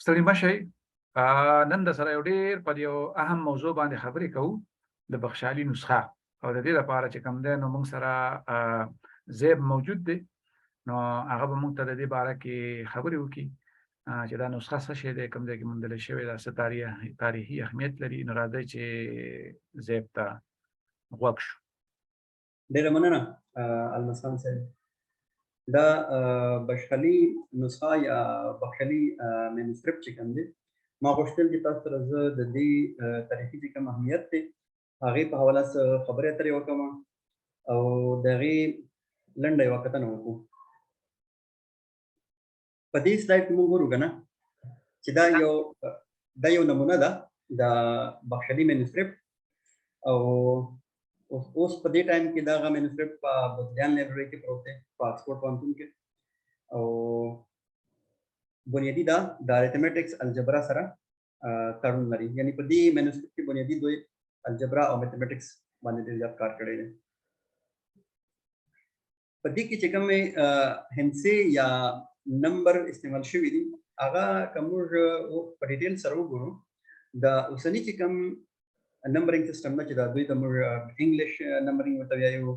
ستړي مشئ. نن د سره یو ډېر په یو اهم موضوع باندې خبرې کوو، د بخشالي نسخه. او د دې لپاره چې کوم دی نو موږ سره زیب موجود دی، نو هغه به موږ ته د دې باره کې خبرې وکړي چې دا نسخه څه شی دی، کوم ځای کې موندل شوې ده، څه تاریخي اهمیت لري. نو راځئ چې زیب ته غوږ شو. ډېره مننه المسان صاحب. دا بخشالي نسخه یا بخشالي مینوسکرپټ چې کوم دی، ما غوښتل چې تاسو سره زه د دې تاریخي چې کوم اهمیت دی هغې په حواله څه خبرې اترې وکړم او د هغې لنډه یوه کتنه وکړو. په دې سلایډ کې موږ ګورو که نه چې دا یو نمونه ده د بخشالي مینوسکرپټ. او اوس په دې ټایم کې دغه مینوسکرپټ په بودلیان لایبرري کې پروت دی، په آکسفورډ پوهنتون کې. او بنیادي دا د ارثمیټکس الجبرا سره تړون لري، یعنی په دې مینوسکرپټ کې بنیادي دوی الجبرا او میتھمیټکس باندې ډېر زیات کار کړی دی. په دې کې چې کومې هندسې یا نمبر استعمال شوي دي هغه که موږ په ډیټیل سره وګورو، د اوسني چې کوم نمبرینګ سیستم ده چې دا دوی ته موږ انګلیش نمبرینګ ورته وایو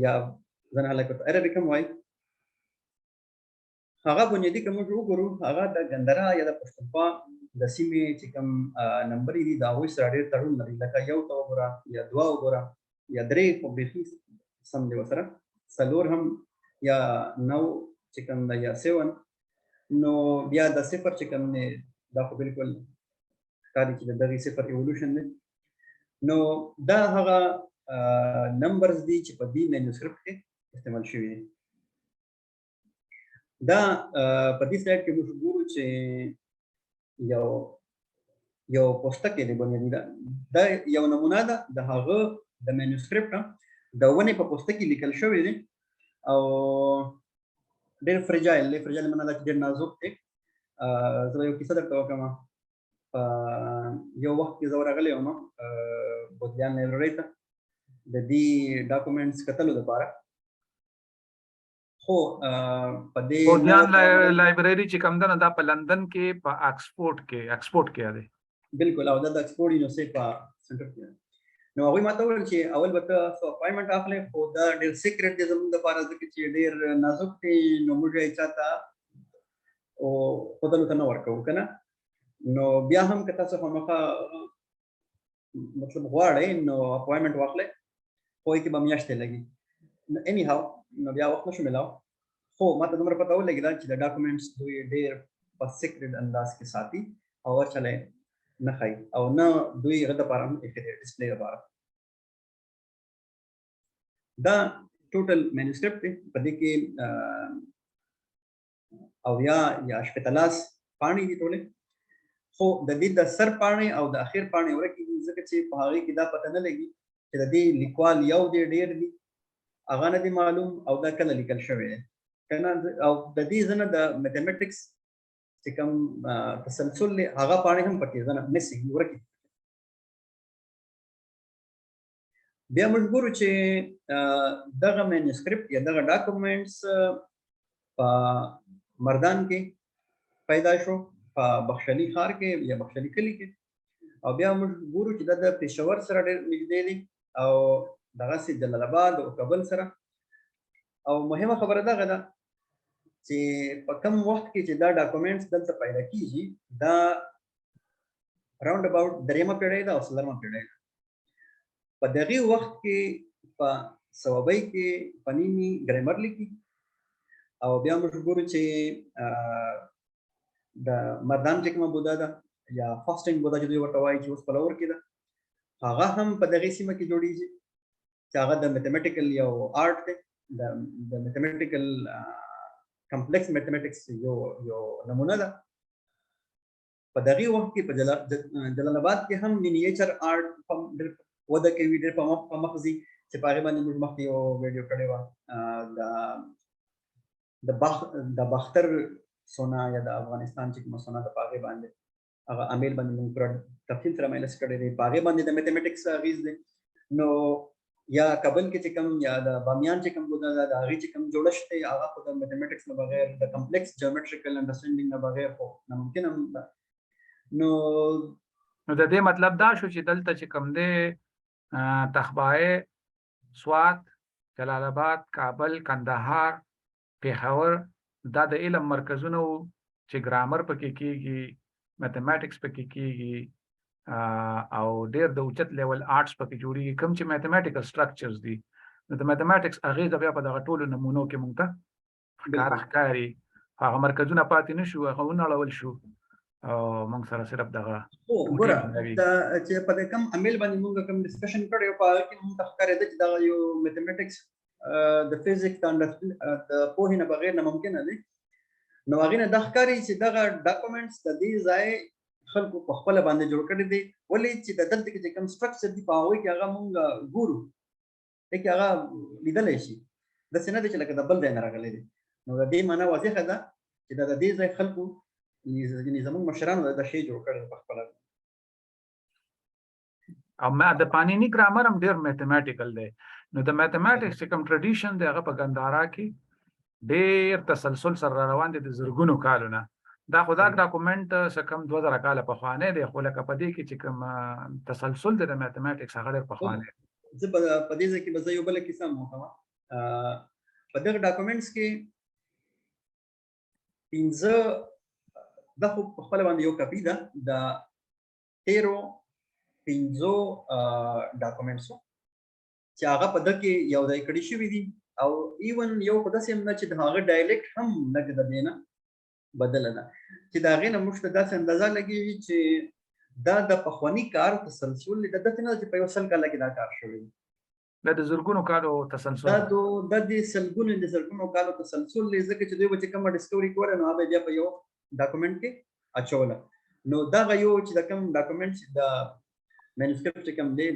یا ځینې خلک ورته عربیک هم وایي، هغه بنیادي که موږ وګورو هغه د ګندرا یا د پښتونخوا د سیمې چې کوم نمبرې دي د هغوی سره ډېر تړون لري. لکه یو ته وګوره یا دوه وګوره یا درې خو بیخي سم دی ورسره، څلور هم یا نو چې کوم ده یا 7. نو بیا د صفر چې کوم دی دا خو بالکل ښکاري چې د دغې صفر ایولوشن دی. نو دا هغه نمبرز دي چې په دې مینوسکرپټ کې استعمال شوي دي. دا په دې سلایډ کې موږ ګورو چې یو پوسټک دی بنیادي دا یو نمونه ده د هغه د مینوسکرپټ د ونې په پوسټک کې لیکل شوی دی او ډېر فرجایل دی. فرجایل معنا دا چې ډېر نازک دی. زه به یو کیسه درته وکړم. په یو وخت کې زه ورغلی وم بودلیان لایبرري ته د دې ډاکومنټس کتلو دپاره. خو په دې بودلیان لایبرري چې کوم ده نو دا په لندن کې په آکسفورډ کې دی. بالکل، او دا د آکسفورډ یونیورسټۍ په سنټر کې دی. نو هغوی ما ته وویل چې اول به ته څه اپاینټمنټ اخلې، خو دا ډېر سیکرټ دی زموږ دپاره ځکه چې ډېر نازک دی، نو موږ یې چا ته ښودلو ته نه ورکوو که نه. نو بیا هم که تاسو خامخا مطلب غواړئ نو اپاینټمنټ واخلئ، خو هغې کې به میاشتې لګي. اني هاو نو بیا وخت نشو میلاو. خو ما ته دومره پته ولګېده چې د ډاکومنټس دوی ډېر په سیکرټ انداز کې ساتي او هر چاله یې نه ښایي او نه دوی هغه دپاره هم ایښی دی ډسپلې دپاره. دا ټوټل مینوسکرپټ دی. په دې کې 90 یا 18 پاڼې دي ټولې. خو د دې د سر پاڼې او د اخر پاڼې ورکې دي، ځکه چې په هغې کې دا پته نه لګي چې د دې لیکوال یو دی ډېر دي هغه نه دی معلوم او دا کله لیکل شوی دی که نه. او د دې ځنه د میتھمیټکس چې کوم تسلسل دی هغه پاڼې هم پکې ځنه مسینګ ورکې. بیا موږ ګورو چې دغه مینوسکرپټ یا دغه ډاکومنټس په مردان کې پیدا شو، په بخشالي ښار کې یا بخشالي کلي کې. او بیا موږ ګورو چې دا د پېښور سره ډېر نږدې دی او دغسې جلال آباد او کابل سره. او مهمه خبره دغه ده چې په کم وخت کې چې دا ډاکومنټس دلته پیدا کېږي دا راوند اباوټ 3مه پېړۍ ده او 4مه پېړۍ ده. په دغې وخت کې په صوابۍ کې پنیني ګرامر لیکي. او بیا موږ ګورو چې د مردان چې کومه بودا ده یا فاسټنګ بودا چې دوی ورته وایي چې اوس په لور کې ده، هغه هم په دغې سیمه کې جوړیږي چې هغه د میتھمیټیکل یو آرټ دی، د میتھمیټیکل کمپلیکس میتھمیټکس یو نمونه ده. په دغې وخت کې په جلال آباد کې هم مینیچر آرټ ډېر وده کوي، ډېر په مخ ځي چې په هغې باندې موږ مخکې یو ویډیو کړې وه د باختر سونا یا د افغانستان چې کومه سونا ده په هغې باندې هغه امیل باندې موږ پوره تفصیل سره مایلس کړی دی، په هغې باندې د میتھمیټکس اغېز دی. نو یا کابل کې چې کوم یا د بامیان چې کوم ګوده د هغې چې کوم جوړښت دی هغه خو د میتھمیټکس نه بغیر د کمپلیکس جیومټریکل انډرسټینډینګ نه بغیر خو ناممکن هم ده. نو نو د دې مطلب دا شو چې دلته چې کوم دی تخبایه، سوات، جلال آباد، کابل، کندهار، پېښور دا د علم مرکزونه وو چې ګرامر پکې کېږي، میتھمیټکس پکې کېږي او ډېر د اوچت لیول آرټس پکې جوړېږي. کوم چې میتھمیټیکل سټرکچرز دي نو د میتھمیټکس اغېزه بیا په دغه ټولو نمونو کې موږ ته ښکاره ښکاري. هغه مرکزونه پاتې نه شو، هغه ونړول شو او موږ سره صرف دغه ګوره چې په دې کوم عمل باندې موږ کوم ډسکشن کړی په هغه کې موږ ته ښکارېده چې دغه یو میتھمیټکس د فزیکس د پوهې نه بغیر ناممکنه دی. نو هغې نه دا ښکاري چې دغه ډاکومنټس د دې ځای خلکو په خپله باندې جوړ کړي دي. ولې چې د دلته کې چې کوم سټرکچر دي په هغوی کې هغه موږ ګورو کې هغه لیدلی شي، داسې نه دی چې لکه د بل ځای نه راغلی دی. نو د دې معنا واضحه ده چې د دې ځای خلکو زموږ مشرانو دا شی جوړ کړی په خپله. او ما د پانینی ګرامر هم ډېر میتھمیټیکل دی. نو د میتھمیټکس چې کوم ټریډیشن دی هغه په ګندهارا کې ډېر تسلسل سره روان دي د زرګونو کالونه. دا خو دا ډاکومنټ څه کم 2000 کاله پخوانی دی، خو لکه په دې کې چې کوم تسلسل دی د میتھمیټکس هغه ډېر پخوانی دی. زه په دې ځای کې به زه یو بله کیسه هم وکړم. په دغه ډاکومنټس کې 15 دا خو په خپله باندې یو کاپي ده د 15 ډاکومنټس چې هغه په دغه کې یو ځای کړي شوي دي او ایون یو خو داسې هم نه چې د هغه ډایلیکټ هم لږ د دې نه بدله ده چې د هغې نه موږ ته داسې اندازه لګېږي چې دا د پخواني کار تسلسل دی. داسې نه ده چې په یو سل کاله کې دا کار شوی دی، دا د زرګونو کالو تسلسل، دا د سلګونو کالو تسلسل دی. ځکه چې دوی به چې کومه ډسکوري کوله نو هغه بیا په یو ډاکومنټ کې اچوله. نو دغه یو چې د کوم ډاکومنټ د مینوسکرپټ چې کوم دی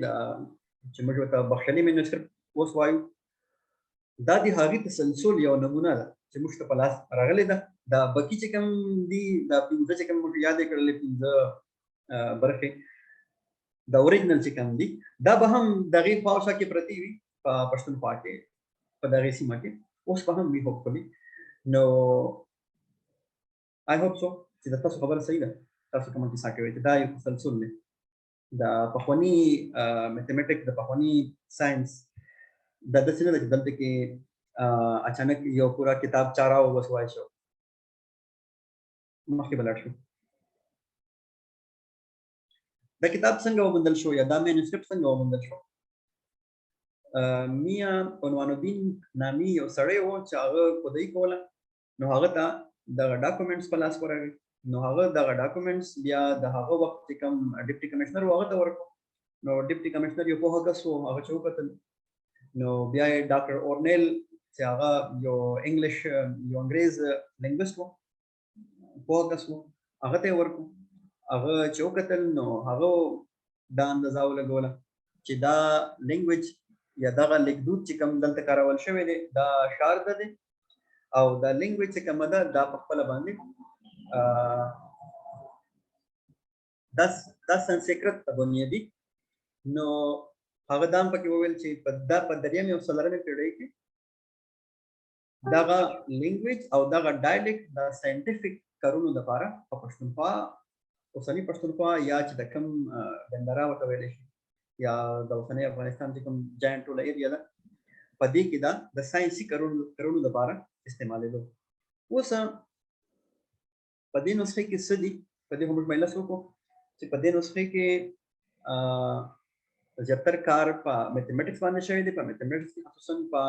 چې موږ ورته بخښلي مینوسکرپټ اوس وایو، دا د هغې تسلسل یو نمونه ده چې موږ ته په لاس راغلی ده. دا بقي چې کوم دي دا 15 چې کوم موږ یاد یې کړلې 15 برخې د اوریجنل چې کوم دي دا به هم دغې خواوشا کې پرتې وي په پښتونخوا کې په دغې سیمه کې اوس به هم وي هوپفلي. نو آی هوپ سو چې د تاسو خبره صحیح ده، تاسو کومه کیسه کوئ چې دا یو تسلسل دی د پخواني میتھمیټک د پخواني ساینس. دا داسې نه ده چې دلته کې اچانک یو پورا کتاب چاره او بس وای شو مخکې به لاړ شو. دا کتاب څنګه وموندل شو یا دا مینوسکرپټ څنګه وموندل شو؟ میا عنوان الدین نامي یو سړی و چې هغه خدای کوله، نو هغه ته دغه ډاکومنټس په لاس ورغی. نو هغه دغه ډاکومنټس بیا د هغه وخت چې کوم ډیپټي کمشنر و هغه ته ورکړو. نو ډیپټي کمشنر یو پوهه کس و، هغه چې وکتل نو بیا یې ډاکټر اورنیل چې هغه یو انګلیش یو انګریز لینګویسټ و پوهه کس و، هغه ته یې ورکړو. هغه چې وکتل نو هغه دا اندازه ولګوله چې دا لینګویج یا دغه لیکدود چې کوم دلته کارول شوی دی دا شارده دی او دا لینګویج چې کومه ده دا په خپله باندې دا سنسکرت ته بنیادي. نو هغه دا هم پکې وویل چې په درېیمې او څلورمې پیړۍ کې دغه لینګویج او دغه ډایلیکټ د ساینټیفیک کارونو لپاره په پښتونخوا اوسني پښتونخوا یا چې د کوم ګندهارا ورته ویلی شي یا د اوسني افغانستان چې کوم جاینټ ټوله ایریا ده په دې کې دا د ساینسي کارونو لپاره استعمالېدو. اوس په دې نسخې کې څه دي؟ په دې موږ مجلس وکړو چې په دې نسخې کې زیاتر کار په میتھمیټکس باندې شوی دی، په میتھمیټکس کې خصوصا په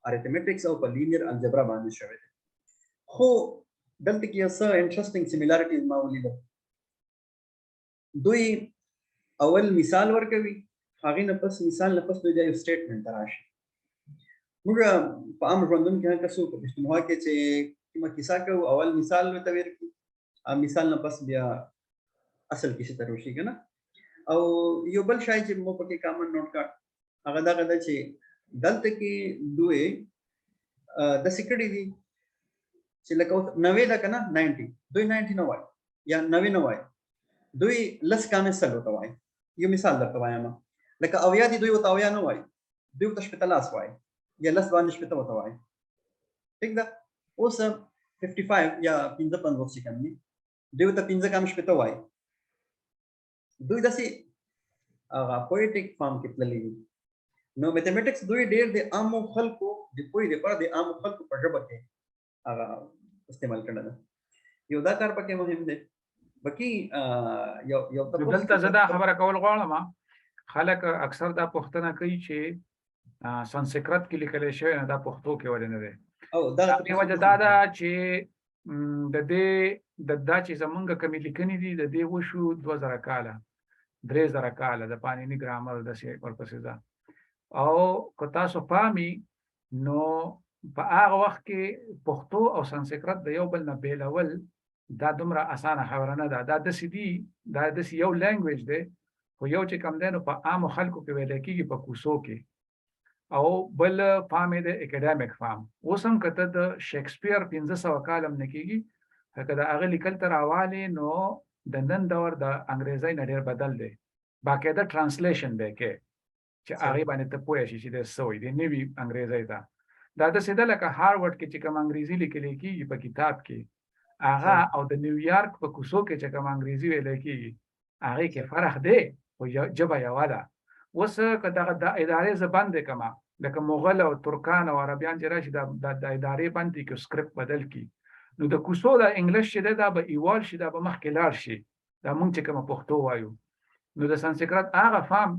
ارثمیټکس او په لینیر الجبرا باندې شوی دی. خو دلته کې یو څه انټرسټینګ سیمیلارټیز ما ولیدل. دوی اول مثال ورکوي، هغې نه پس مثال نه پس دوی بیا یو سټیټمنټ ته راشي. موږ په عام ژوندون کې هغه څه په پښتونخوا کې چې کومه کیسه کوو اول مثال ورته ویل کړي، مثال نه پس بیا اصل کیسې ته روشي که نه. او یو بل شی چې مو پکې کامن نوټ کړ هغه دغه ده چې دلته کې دوی داسې کړي دي چې لکه 90 ده که نه 90 دوی 90 نه وایي یا 90 نه وایي، دوی لس کامې سل ورته وایي. یو مثال درته وایم لکه 80 دي دوی ورته 80 نه وایي، دوی ته شپته لاس وایي یا لس باندې شپته ورته وایي ټیک ده اوس 55 یا 55 چې کوم دي دوی ته 5 کم شپته وایي دوی داسې هغه پویټیک فارم کې تللی دي نو میتھمیټکس دوی ډېر د عامو خلکو د پوهې لپاره د عامو خلکو په ژبه کې هغه استعمال کړی ده یو دا کار پکې مهم دی بکی یو دلته زه دا خبره کول غواړم خلک اکثر دا پوښتنه کوي چې سانسکرت کې لیکل شوی نه دا پښتو کې ولې نه دی او دا وجه دا ده چې د دې دا چې زمونږ کومې لیکنې دي د دې وشو 2000 کاله 3000 کاله د پانینی ګرامر د څه ورپسې ده او که تاسو پامي نو په هغه وخت کې پښتو او سانسکرت د یو بل نه بیلول دا دومره اسانه خبره نه ده دا د سیدي دا د یو لانګویج دی خو یو چې کم دی نو په عام خلکو کې ویل کېږي په کوسو کې او بل فارم د اکیډمیک فارم اوس هم کته د شکسپیر 1500 کالم نه کېږي هغه د هغه لیکل تر حواله نو د نن دور د انګریزي نه ډېر بدل دی باقاعده ترانسلیشن دی کې چې هغه باندې ته پوه شې چې د سوې دی نوی انګریزي دا د سیده لکه هارورډ کې چې کوم انګریزي لیکل کېږي په کتاب کې هغه او د نیویارک په کوسو کې چې کوم انګریزي ویل کېږي هغه کې فرق دی او جبه یو ده اوس که دغه د ادارې زبان دی کما لکه مغول او ترکان او عربیان چې راشي د ادارې باندې کې سکرپټ بدل کی نو د کوسو د انګلیش چې دا به ایوال شي دا به مخکې لاړ شي دا مونږ چې کوم پښتو وایو نو د سانسکرت هغه فهم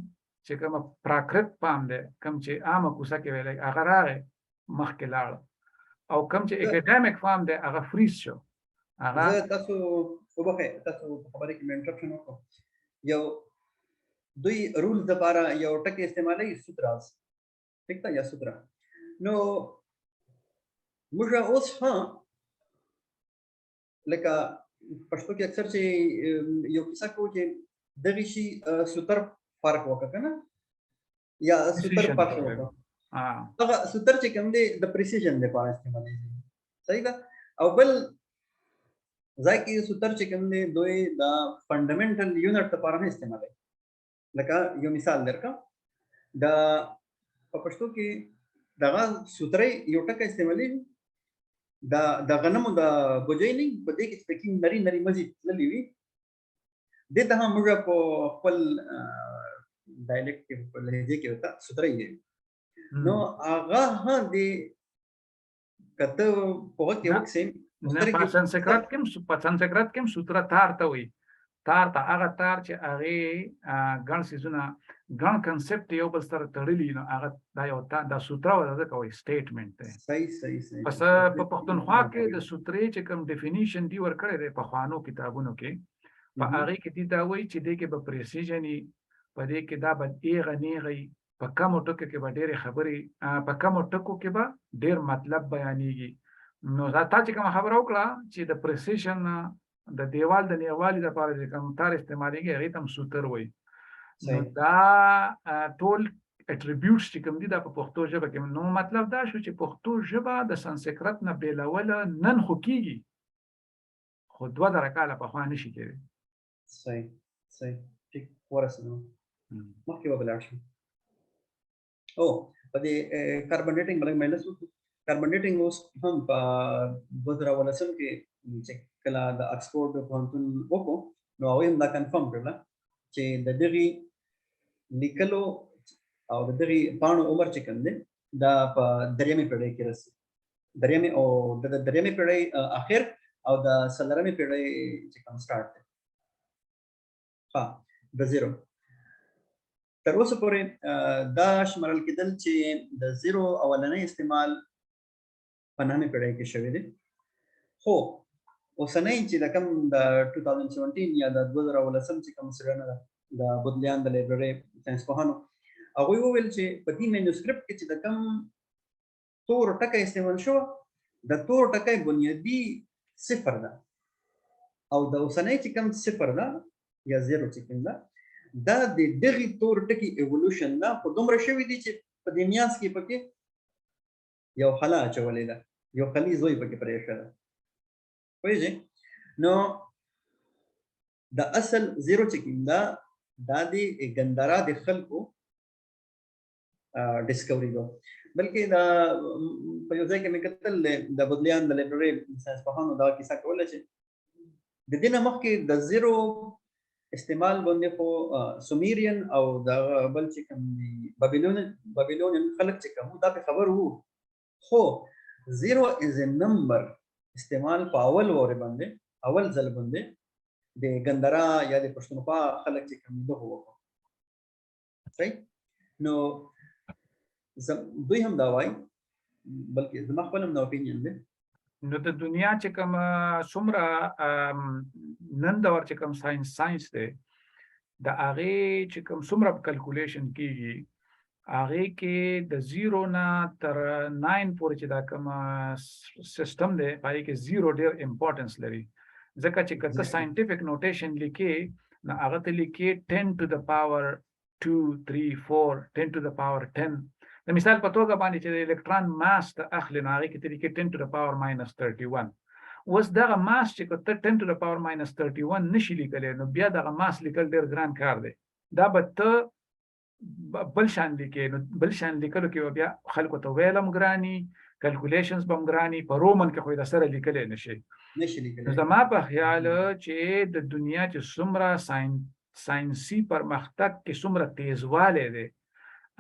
چې کوم پراکرت فهم دی کوم چې عامه کوسه کې ویل هغه راغی مخکې لاړ او کوم چې اکیډمیک فهم دی هغه فریز شو هغه تاسو وبخه تاسو خبرې کې منټرپشن وکړو یو دوی رولز د لپاره یو ټکی استعمالي سوتراز ٹھیک تا یا سوترا نو موږ اوس ها لکه پښتو کې اکثر چې یو کیسه کوو چې دغه شی سوتر فرق وکړه کنه یا سوتر فرق وکړه هغه سوتر چې کوم دی د پریسیژن لپاره استعمالي صحیح ده او بل ځکه سوتر چې کوم دی دوی د فندامنټل یونټ لپاره نه استعمالي لکه یو مثال درکا دا په پښتو کې دغه سوتري یو ټکی استعمالي د غنمو د بوجینګ په دې کې سپیکینګ نری مزید للی وی د ته موږ په خپل ډایلکټ کې په لهجه کې وتا سوتري نو هغه دې کته په کې وکسیم په سانسکرت کې سوترا تار ته وي تار ته هغه تار چې هغه ګڼ سيزونه ګڼ کنسپټ یو بل سره تړلي نو هغه دا یو د سوترا وځه کوي سټیټمنټ دی صحیح پس په پښتونخوا کې د سوترې چې کوم ډیفینیشن دی ورکړی دی په خوانو کتابونو کې په هغه کې دی دا وایي چې دې کې به پریسیژنی په دې کې دا به ایغه نیغي په کومو ټکو کې به ډېر خبرې په کومو ټکو کې به ډېر مطلب بیانېږي نو دا چې کوم خبره وکړه چې د پریسیژن د دیوال د نیوالي لپاره چې کوم تار استعمالېږي هغه ته سوتر وایي نو دا ټول اټریبیوټس چې کوم دي دا په پښتو ژبه کې نو مطلب دا شو چې پښتو ژبه د سانسکرت نه بیلول نن خو کېږي خو 2000 کاله پخوا نشي کېدی صحیح ټیک ورسېدو مخکې وبلاړ شو او په دې کاربونیټینګ باندې مینس کاربونیټینګ اوس هم په 2018 کې چې کله د اکسفورډ پوهنتون وکړو نو هغه هم دا کنفرم کړل چې د دغه لیکلو او د دغه پانو عمر چې کوم دی دا په دریمه پیړۍ کې رسي دریمه او د دریمه پیړۍ اخر او د سلرمه پیړۍ چې کوم سٹارټ دی د زیرو تر اوسه پورې دا شمارل کېدل چې د زیرو اولنۍ استعمال په 9مه پیړۍ کې شوی دی خو اوسنۍ چې د کوم د 2017 یا د 2018 چې کوم سره نه د بودلیان د لایبرری ساينس پوهانو هغه ویل چې په دې مینوسکرپټ کې چې د کوم تور ټکی استعمال شو د تور ټکی بنیادی صفر ده او د اوسنۍ چې کوم صفر ده یا زیرو چې کوم ده دا د دغه تور ټکی ایوولوشن ده په دومره شوی دی چې په دې میانس کې پکې یو خلا چولې ده یو خلی زوی پکې پرې شوی پوهیږئ نو د اصل زیرو چې کوم ده دا د ګندرا د خلکو ډیسکوري دو بلکې دا په یو ځای کې مې کتل د بدلیان د لایبرری ساينس پوهانو دا کیسه کوله چې د دې نه مخکې د زیرو استعمال باندې خو سومیریان او د بل چې کوم بابلیون خلک چې کوم دا په خبر وو خو زیرو از ا نمبر استعمال په اول وره باندې اول ځل باندې د ګندرا یا د پښتونخوا خلک چې کوم دغه وو صحیح نو دوی هم دا وایي بلکې زما خپل هم اپینین دی نو د دنیا چې کوم څومره نن دور چې کوم ساينس دی د هغه چې کوم څومره کیلکولیشن کیږي هغه کې د 0 نه تر 9 پورې چې دا کوم سیستم دی پای کې 0 ډیر امپورټنس لري ځکه چې کله ساينټیفیک نوټیشن لیکي نو هغه ته لیکي 10 to the power 2 3 4 10 to the power 10 د مثال په توګه باندې چې د الکترون ماس ته اخلي نو هغه کې طریقې 10 to the power minus 31 اوس دغه ماس چې کته 10 to the power minus 31 نشي لیکلی نو بیا دغه ماس لیکل ډیر ګران کار دی دا به ته بل شان لیکې نو بل شان لیکلو کې بیا خلکو ته ویلم ګرانی کیلکولیشنز بم ګرانی په رومن کې خو د سره لیکل نشي لیکلی زما په خیال چې د دنیا چې څومره ساينسي پرمختګ کې څومره تیزواله دی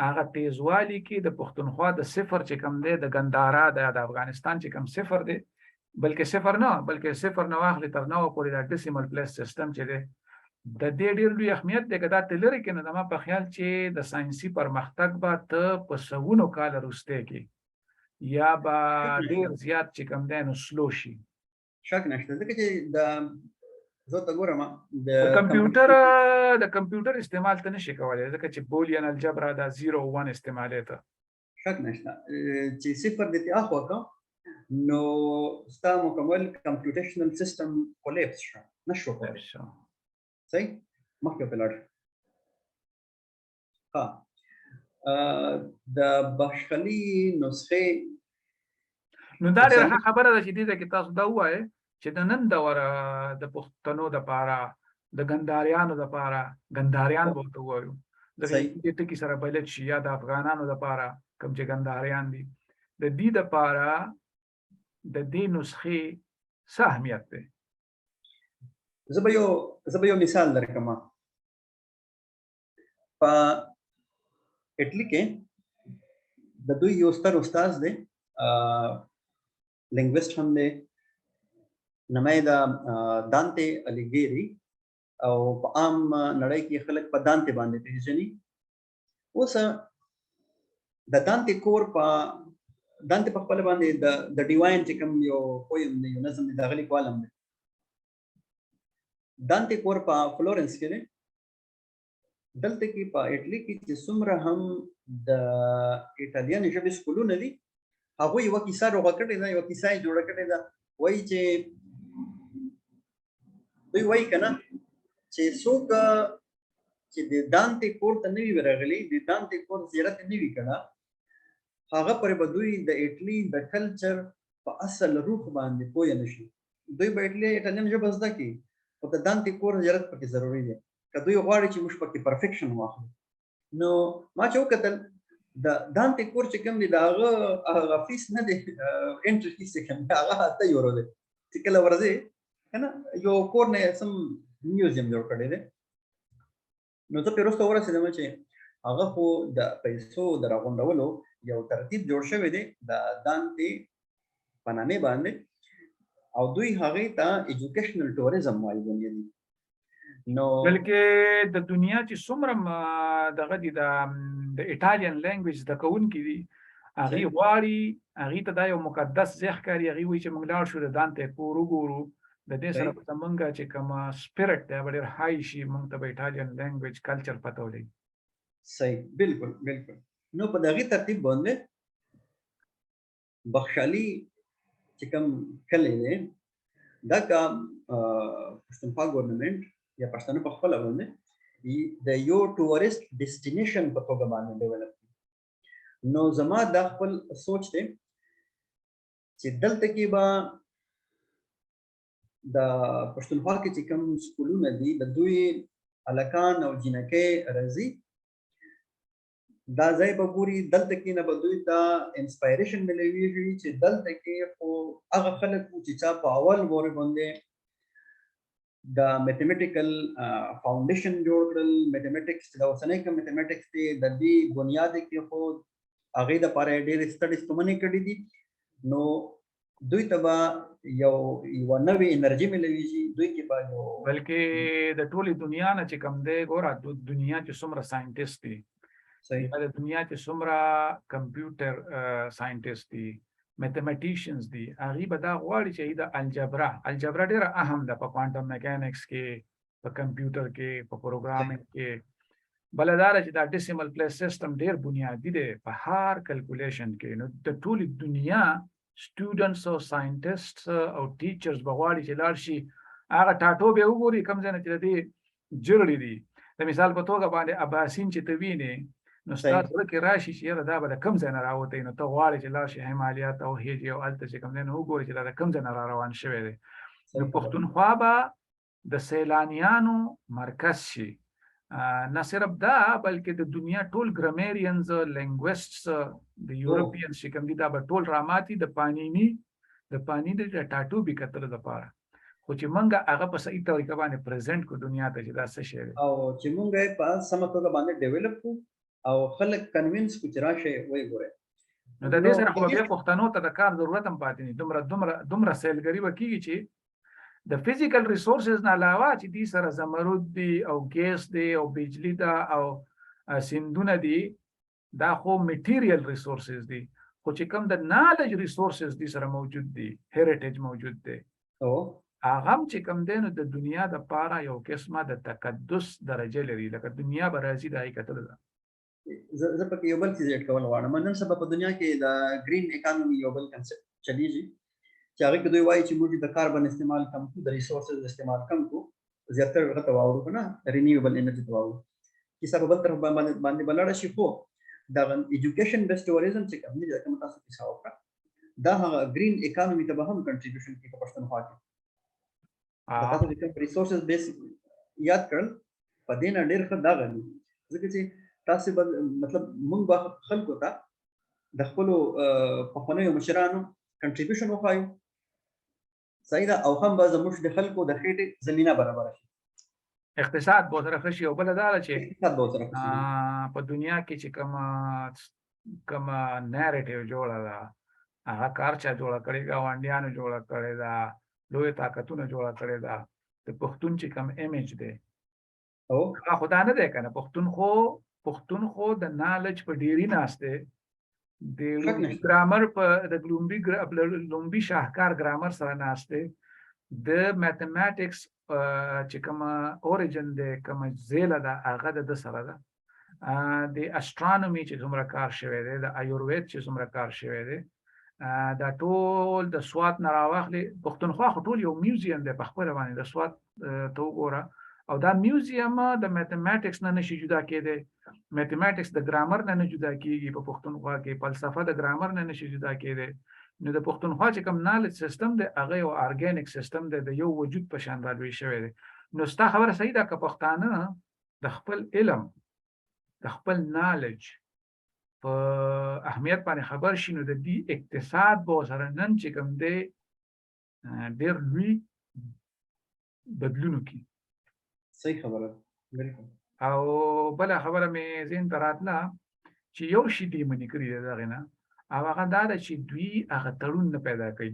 هغه تیزوالی کې د پښتونخوا د صفر چې کم دی د ګندارا د افغانستان چې کم صفر دی بلکې صفر نه بلکې صفر نه واخلي تر 9 پورې د ډیسیمل پلیس سیستم چې دی د دې ډیر لوی اهمیت دی که دا تلری کې نه زما په خیال چې د ساينسي پرمختګ به ته په سوونو کال وروسته کې یا به ډیر زیات چې کم دی نو سلو شي شک نشته ځکه چې د زه ته ګورم د کمپیوټر استعمال ته نشي کولای ځکه چې بولیان الجبرا دا 0 او 1 استعمالي ته شک نشته چې صفر د اخو کا نو ستا مکمل کمپیوټیشنل سیستم کولیپس شو نشو کولای صحیح مخکې پلاړ ها د بخښلي نسخه نو دا ډېره خبره ده چې دې کې تاسو دا وایي چې د نن دور د پښتنو د پاره د ګنداریانو د پاره ګنداریان بولته وایو د دې ټکی سره بلد شي یا د افغانانو د پاره کوم چې ګنداریان دي د دې د پاره د دې نسخې څه اهمیت ده زه به یو مثال درکم په اټلی کې د دوی یو ستر استاد دی لینګویسټ هم دی نمای دا دانته الیګری او په عام نړۍ کې خلک په دانته باندې پیژني اوس د دانته کور په دانته په خپل باندې د ډیواین چې کوم یو پویم دی یو نظم دی د غلی کالم دی دانته کور په فلورنس کې دی دلته کې په اټلی کې چې څومره هم د ایټالین ژبې سکولونه دي هغه یو کیسه روغه کړې ده یو کیسه جوړه کړې ده وایي چې دوی وایي کنه چې څوک چې د دانته کور ته نوی ورغلی د دانته کور زیارت نوی کړه هغه پر بدوی د اټلی د کلچر په اصل روح باندې پوه نشي دوی به اټلی ایټالین ژبه زده کی او د دانته کور زیارت پکې ضروری دی که دوی غواړي چې موږ پکې پرفیکشن واخلو نو ما چې وکتل د دانته کور چې کوم دی دا هغه فیس نه دی انټری فیس کوم هغه 8 یورو دی چې کله ورځي کنه یو کور نه سم میوزیم جوړ کړی دی نو ته پیروسته ورسېدم چې هغه خو د پیسو دراغونډولو یو ترتیب جوړ شوی دی د دانته پنامه باندې او دوی هغه ته ایجوکیشنل ټوریزم وایي دي نو بلکې د دنیا چې څومره دغه دي د ایټالین لینګویج د کوونکي دي هغه غواړي هغه ته دا یو مقدس ځای ښکاري هغه وایي چې موږ لاړ شو د دانته کور وګورو د دې سره په څنګه چې کوم سپیرټ دی ډېر هاي شي موږ ته به ایټالین لینګویج کلچر پته ولګي صحیح بالکل نو په دغه ترتیب باندې بخشالي چې کوم کله نه دا کا پښتونخوا ګورنمنت یا پښتون په خپل باندې د یو ټوریست ډیسټینیشن په توګه باندې ډیولپ نو زما د خپل سوچ ته چې دلته کې با د پښتونخوا کې چې کوم سکولونه دي د دوی الکان او جنکې راځي دا ځای به ګوري دلته کې نه به دوی ته انسپایریشن ملويږي چې دلته کې خو هغه خلک وو چې چا په اول وره باندې دا میتھمیټیکل فاونډیشن جوړ کړل میتھمیټکس دا اوسنۍ کوم میتھمیټکس دی د دې بنیاد کې خو هغه د پاره ډېر سټډیز کومه کړې دي نو دوی ته به یو نوې انرژي ملويږي دوی کې به یو بلکې د ټولې دنیا نه چې کوم دی ګوره دنیا چې څومره ساينټیست دي صحیح د دنیا چې څومره کمپیوټر ساينټیست دي میتھمیټیشنز دي هغه به دا غواړي چې د الجبرا ډیره اهم ده په کوانټم میکانکس کې په کمپیوټر کې په پروګرامینګ کې بلدار چې دا ډیسیمل پلیس سیستم ډیر بنیادی دی په هر کیلکولیشن کې نو د ټولې دنیا سټوډنټس او ساينټیسټس او ټیچرز بغواړي چې لاړ شي هغه ټاټو به وګوري کوم ځای نه چې دې جوړې دي د مثال په توګه باندې اباسین چې ته وینې نو ستاسو کې راشي چې دا به کوم ځای نه راوته نو ته غواړي چې لاړ شي همالیات او هیجی او الته چې کوم ځای نه وګوري چې دا کوم ځای نه روان شوی دی نو پښتونخوا به د سیلانیانو مرکز شي نه صرف دا بلکې د دنیا ټول ګرامیرینز لینګویسټس د یورپین چې کوم دي دا به ټول راماتي د پانینی د ټاټو به کتل د پاره خو چې مونږه هغه په صحیح طریقه باندې پریزنټ کو دنیا ته چې دا څه شی او چې مونږه په سم توګه باندې ډیولپ کو او خلک کنوینس کو چې راشه وای ګوره نو د دې سره خو بیا پښتنو ته د کار ضرورت هم پاتې نه دومره سیلګری وکیږي چې د فزیکل ریسورسز نه علاوه چې دې سره زمرد دي او ګیس دي او بجلی دا او سیندونه دي دا خو میټیریل ریسورسز دي خو چې کوم د نالج ریسورسز دي سره موجود دي هریټیج موجود دي او هغه چې کوم دی نو د دنیا د پاره یو قسمه د تقدس درجه لري لکه دنیا به راځي د حقیقت ده زه پکې یو بل څه زیات کول غواړم نن سبا په دنیا کې د گرین اکانومي یو بل کنسپټ چلیږي چې هغه کې دوی وایي چې موږ د کاربن استعمال کم کو د ریسورسز استعمال کم کو زیاتره غته واورو کنه رینیوبل انرژي ته واورو چې سبب بل طرف باندې بلاره شي خو دا ایجوکیشن بیس ټوریزم چې کوم دي کوم تاسو کې حساب وکړه دا هغه گرین اکانومي ته به هم کنټریبیوشن کوي په پښتونخوا کې تاسو د ریسورسز بیس یاد کړل په دې نه ډېر ښه دا غني ځکه چې تاسو مطلب موږ به خلکو ته د خپل پخوانیو مشرانو کنټریبیوشن وخایو صحیح ده او هم به زموږ د خلکو د خېټې زمينه برابر شي اقتصاد به سره خشي او بل دا چې اقتصاد به سره خشي په دنیا کې چې کوم نریټیو جوړه ده هغه کار چا جوړه کړی غونډیانو جوړه کړی دا لوی طاقتونه جوړه کړی دا د پښتون چې کوم ایمیج دی او خدا نه ده کنه پښتون خو د نالج په ډیری ناشته د ګرامر په د لومبي شاهکار ګرامر سره ناشته د میتھمیټکس چې کوم اوریجن د کوم زیله ده هغه د سره ده د استرونومي چې څومره کار شوی دی د ایوروید چې څومره کار شوی دی دا ټول د سوات نه راوخلي پښتونخوا ټول یو میوزیم دی په خپل باندې د سوات ته وګوره او دا میوزیم د میتھمیټکس نه نشي جدا کېدی میتھمیټکس د ګرامر نه جدا کیږي په پښتونخوا کې فلسفه د ګرامر نه نشي جدا کېدی نو د پښتونخوا چې کوم نالج سیستم دی هغه یو ارګانیک سیستم دی د یو وجود په شان راوي شوی دی نو ستا خبره صحیح ده که پښتانه د خپل علم د خپل نالج په اهمیت باندې خبر شي نو د دې اقتصاد به سره نن چې کوم دی ډېر لوی بدلون کوي صحیح خبره بالکل او بل خبره مې زین تراتله چې یو شی دی منی کړی دا غنه او هغه دا چې دوی هغه تړون نه پیدا کوي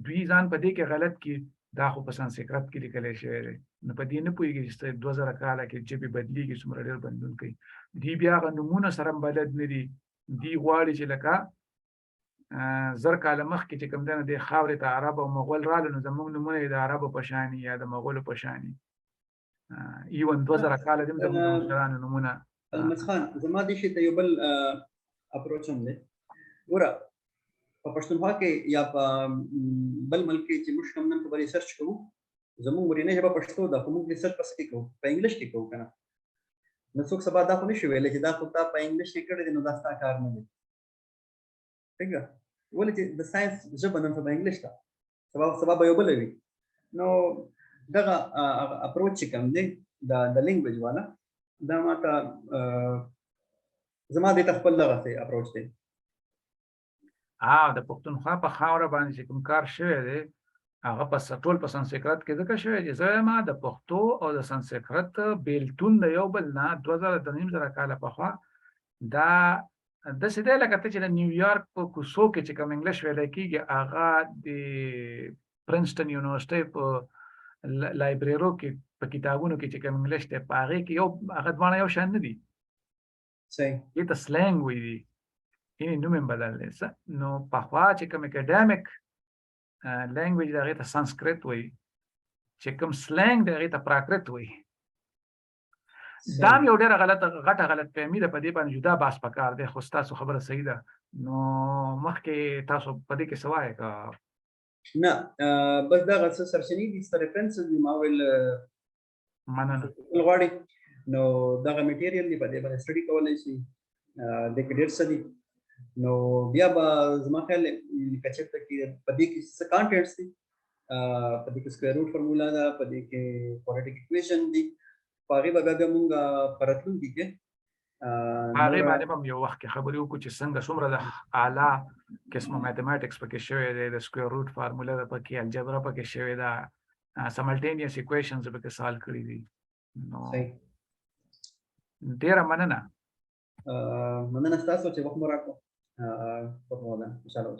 دوی ځان په دې کې غلط کی دا خو په سانسکرت کې لیکل شوی دی نو په دې نه پوهیږي چې 2000 کال کې چې به بدلیږي څومره ډېر بدلون کوي دی بیا غنمونه سره بلد نه دي دی غواړي چې لکه زر کاله مخکې چې کوم دنه د خاورې ته عرب او مغول رالو نو زموږ نمونه د عربو په شانی یا د مغولو په شانی ایون 2000 کال د مشرانو نمونه مسخان زما د شي ته یو بل اپروچ هم دی ګوره په پښتونخوا کې یا په بل ملک کې چې موږ کوم نن په ریسرچ کوو زموږ ورینه ژبه پښتو ده خو موږ ریسرچ پس کې کوو په انګلیش کې کوو کنه نو څوک سبا دا خو نشي ویلی چې دا خو تا په انګلیش کې کړی دی نو دا ستا کار نه دی ٹھیک ده ولې چې د ساينس ژبه نن په انګلیش ده سبا به یو بل وي نو دغه اپروچ کوم دی د لینګویج والا دا ماته زما د خپل دغه اپروچ دی د پښتونخوا په خاوره باندې چې کوم کار شوی دی هغه په ټول په سنسکرت کې ځکه شوی چې زه ما د پښتو او د سنسکرت بیلتون د یو بل نه 2000 کاله پخوا دا د سیده لکه ته چې د نیویارک په کوڅو کې چې کوم انګلیش ویل کېږي هغه د پرنسټن یونیورسيټي په لایبرریو کې په کتابونو کې چې کوم انګلیش ته پاره کې یو هغه ځوانه یو شان نه دي صحیح دا سلنګ وی دي یې نوم بدل دی نو په خوا چې کوم اکیډمیک لینګویج دغه ته سانسکریت وی چې کوم سلنګ دغه ته پراکرت وی دا یو ډېر غټه غلط فهمي ده په دې باندې جدا باس پکار دی خو تاسو خبره صحیح ده نو مخکې تاسو په دې کې سوای کا نه بس دا غڅ سرچینې دي ریفرنسز دی ما ویل مننه غواړي نو دا میټیریال دی په دې باندې سټډي کولای شي د کې ډېر څه دي نو بیا به زما خیال کچته کې په دې کې څه کانټینټس دي په دې کې سکوير روټ فارمولا ده په دې کې کوادریټک ایکویشن دي پاره به موږ پرتلون دي کې هغه باندې هم یو وخت خبرې وکړو چې څنګه څومره د اعلی قسمه ماثیماتکس پکې شوی دی د سکوير روټ فارمولا ده پکې الجبرا پکې شوی دا سملټینیس ایکویشنز پکې سال کړی دي نو ډیره مننه تاسو چې وخت مو راکړو په موده ان شاء الله